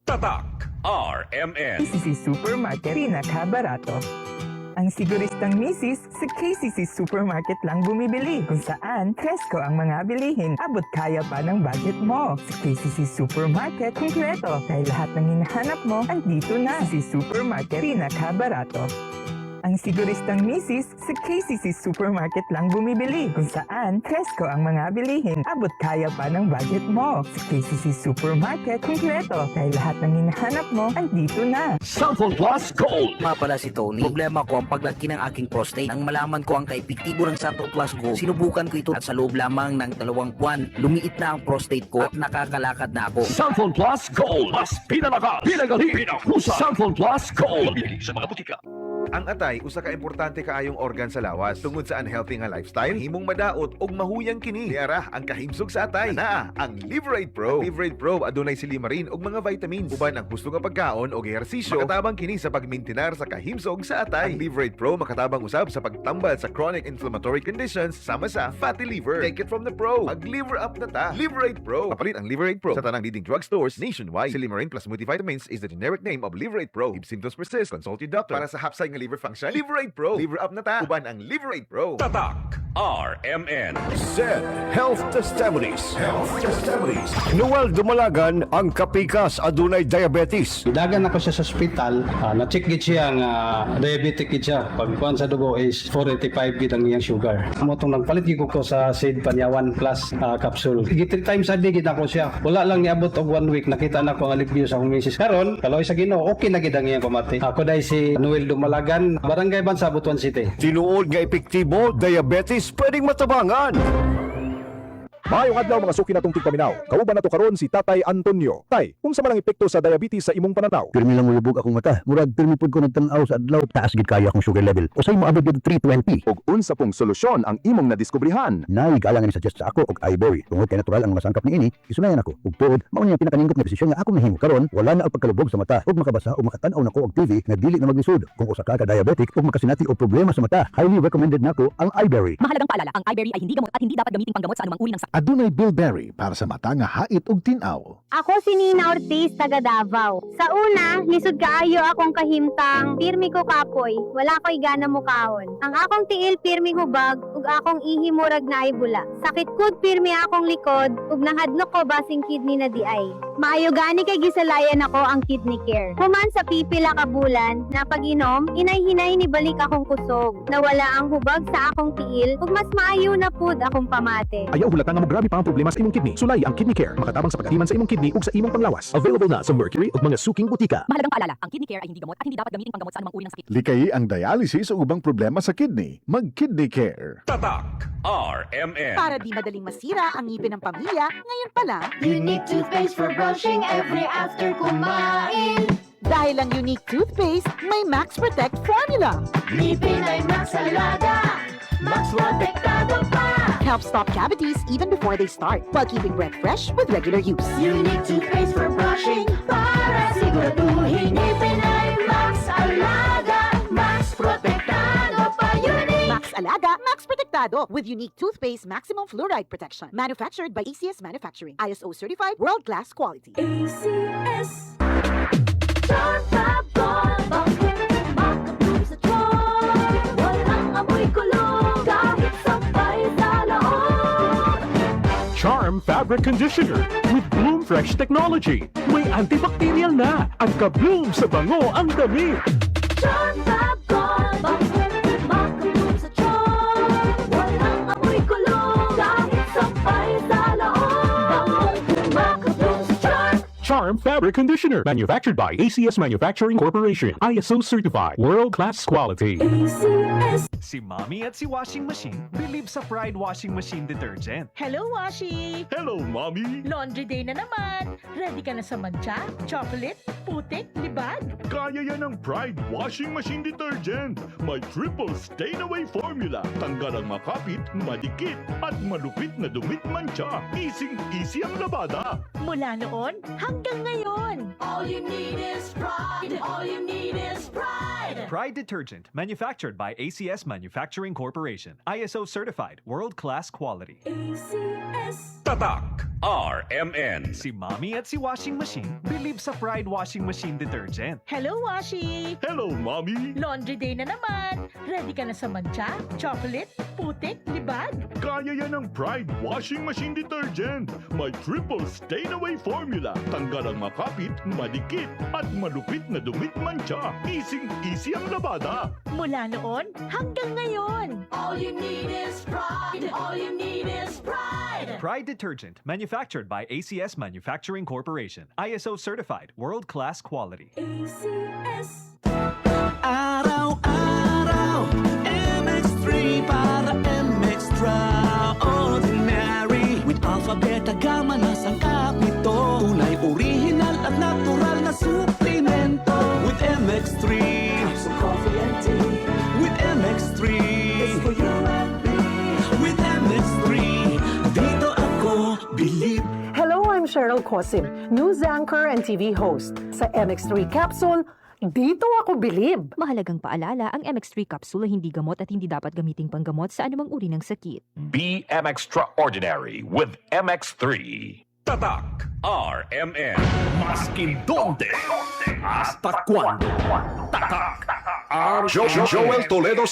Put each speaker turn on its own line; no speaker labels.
Tatak RMN.
KCC Supermarket pinakabarato. Ang siguristang misis, sa KCC Supermarket lang bumibili. Kung saan, presko ang mga bilihin. Abot kaya pa ng budget mo. Sa KCC Supermarket, kumpleto. Dahil lahat ng hinahanap mo, andito na. KCC Supermarket pinakabarato. Ang siguristang misis, sa KCC Supermarket lang bumibili. Kung saan, presko ang mga bilihin. Abot kaya pa ng budget mo. Sa KCC Supermarket, kumpleto. Dahil lahat ng hinahanap mo, andito na.
Sample Plus Gold!
Nga pala si Tony, problema ko ang paglaki ng aking prostate. Nang malaman ko ang kaepektibo ng Sample Plus Gold, sinubukan ko ito at sa loob lamang ng 2 buwan, lumiit na ang prostate ko at nakakalakad na ako.
Sample Plus Gold! Mas pinalakas, pinagaling, pinakusa! Sample Plus Gold! Mabili sa mga butika.
Ang atay usa ka importante kaayong organ sa lawas tungod sa unhealthy nga lifestyle himong madaot og mahuyang kini. Niara ang kahimsog sa atay. Naa ang Liverate Pro. Liverate Pro adunay silimarin og mga vitamins uban ang gusto nga pagkaon og ehersisyo. Makatabang kini sa pagmintinar sa kahimsog sa atay. Ang Liverate Pro makatabang usab sa pagtambal sa chronic inflammatory conditions sama sa fatty liver. Take it from the pro. Mag-liver up na ta. Liverate Pro. Kapalit ang Liverate Pro sa tanang leading drugstores nationwide. Silimarin plus multivitamins is the generic name of Liverate Pro. If symptoms persist, consult your doctor. Para sa hapsay nga liver function, Liverate Pro. Liver up na ta. Uban ang Liverate Pro.
Tatak RMN.
ZED Health Testimonies. Health Testimonies. Noel Dumalagan ang kapikas adunay diabetes.
Dagan ako siya sa ospital, na-check gid siya nga diabetic gid siya. Pagkuan sa dugo is 485 gid ang iyang sugar. Amo tong nagpalit gid ko sa Sid Panyawan Plus capsule. Gid 3 times a day gid ako siya. Wala lang niabot og 1 week nakita na ko ang alivio sa akong misis. Karon, kaloy sa Ginoo, okay na gid ang iyang pamati. Ako dai si Noel Dumalagan, Barangay Bansa, Butuan City.
Tinuod nga epektibo, diabetes pwedeng matabangan.
Maayong adlaw mga suki natong tigpaminaw. Kauban nato karon si Tatay Antonio. Tay, unsa man ang epekto sa diabetes sa imong pananaw?
Pirmi lang mulubog akong mata. Murag pirmi pud ko nagtan-aw sa adlaw, taas gid kaya akong sugar level. Usay mo abot gid 320.
Ug unsa pong solusyon ang imong nadiskubrihan?
Nay galangan ni suggest sa ako og iBerry. Tungod kay natural ang masangkap niini, isunayan ako. Ug tuod, mao ni ang pinakanindot nga desisyon nga ako nahimo. Karon wala na og pagkalubog sa mata ug makabasa ug makatan-aw nako og TV nga dili na maglisod. Kung usa ka diabetic ug makasinati og problema sa mata, highly recommended nako ang iBerry.
Mahalagang paalala, ang iBerry ay hindi gamot at hindi dapat gamitin panggamot sa anumang uri ng sakit.
Adunay bilberry para sa mata nga hait ug tin-aw.
Ako si Nina Ortiz, taga Davao. Sa una, lisod kaayo akong kahimtang, pirmi ko kapoy, wala ko'y gana mo kaon. Ang akong tiil pirmi hubag, ug akong ihi murag na ay bula. Sakit kud pirmi akong likod, ug nahadlok ko basing kidney na di ay. Maayo gani kay gisalayan ako ang kidney care. Human sa pipila ka bulan, na pag-inom, inay-hinay ni balik akong kusog. Nawala ang hubag sa akong tiil, ug mas maayo na pud akong pamate.
Ayaw hulatan nga mo grabe pa ang problema sa imong kidney. Sulay ang Kidney Care. Makatabang sa pagatiman sa imong kidney ug sa imong panglawas. Available na sa Mercury ug mga suking butika.
Mahalagang paalala, ang kidney care ay hindi gamot at hindi dapat gamitin panggamot sa anumang uri ng sakit.
Likay ang dialysis o ubang problema sa kidney. Mag-Kidney Care.
Tatak RMN.
Para di madaling masira ang ngipin ng pamilya, ngayon pa lang,
Unique toothpaste for brushing every after kumain.
dahil ang unique toothpaste, may Max Protect formula.
Ngipin ay Max Alaga, Max Protektado pa.
Helps stop cavities even before they start, while keeping breath fresh with regular use.
Unique toothpaste for brushing para siguraduhin ngipin ay Max Alaga, Max Protektado pa. Unique.
Max Alaga, Max Protectado with unique toothpaste maximum fluoride protection. Manufactured by ACS Manufacturing. ISO certified world-class quality.
ACS. Makabloom sa tiyan, walang amoy kulog, kahit sabay sa laon.
Charm Fabric Conditioner with Bloom Fresh Technology. May antibacterial na at ka-bloom sa bango ang damit.
Charm Fab Gone, makabloom sa tiyan, walang amoy kulog, kahit sabay sa laon. Makabloom sa tiyan.
Charm Fabric Conditioner. Manufactured by ACS Manufacturing Corporation. ISO certified. World-class quality.
ACS.
Si Mommy at si Washing Machine believe sa Pride Washing Machine Detergent.
Hello, Washi!
Hello, Mommy!
Laundry day na naman. Ready ka na sa mancha, chocolate, putik, libag?
Kaya yan ang Pride Washing Machine Detergent. May triple stain-away formula. Tanggal ang makapit, madikit, at malupit na dumit mancha. Easy ang labada.
Mula noon hanggang ngayon.
All you need is pride. All you need is pride.
Pride Detergent, manufactured by ACS Manufacturing Corporation. ISO certified, world-class quality.
Tatak RMN.
Si Mommy at si Washing Machine believe sa Pride Washing Machine Detergent.
Hello, Washi!
Hello, Mommy!
Laundry day na naman! Ready ka na sa mancha, chocolate, putik, libag?
Kaya yan ang Pride Washing Machine Detergent. May triple stain-away formula. Tanggal ang makapit, madikit, at malupit na dumit mancha. Easy ang labada.
Mula noon hanggang ngayon.
All you need is pride. All you need is pride.
Pride Detergent, manufactured by ACS Manufacturing Corporation. ISO certified, world-class quality.
Araw-araw, MX3 para MX-Traordinary. With alpha, beta, gamma na sangkap nito. Tunay, original at natural na suplemento. With MX3, so coffee and tea. With MX3, it's for you and me. With MX3, dito ako believe.
Hello, I'm Cheryl Cosim, news anchor and TV host. Sa MX3 Capsule, dito ako bilib.
Mahalagang paalala, ang MX3 capsule ay hindi gamot at hindi dapat gamiting panggamot sa anumang uri ng sakit.
Be extraordinary with MX3.
Tatak RMN.
Maskin donde, hasta cuando. Tatak. Joel Toledo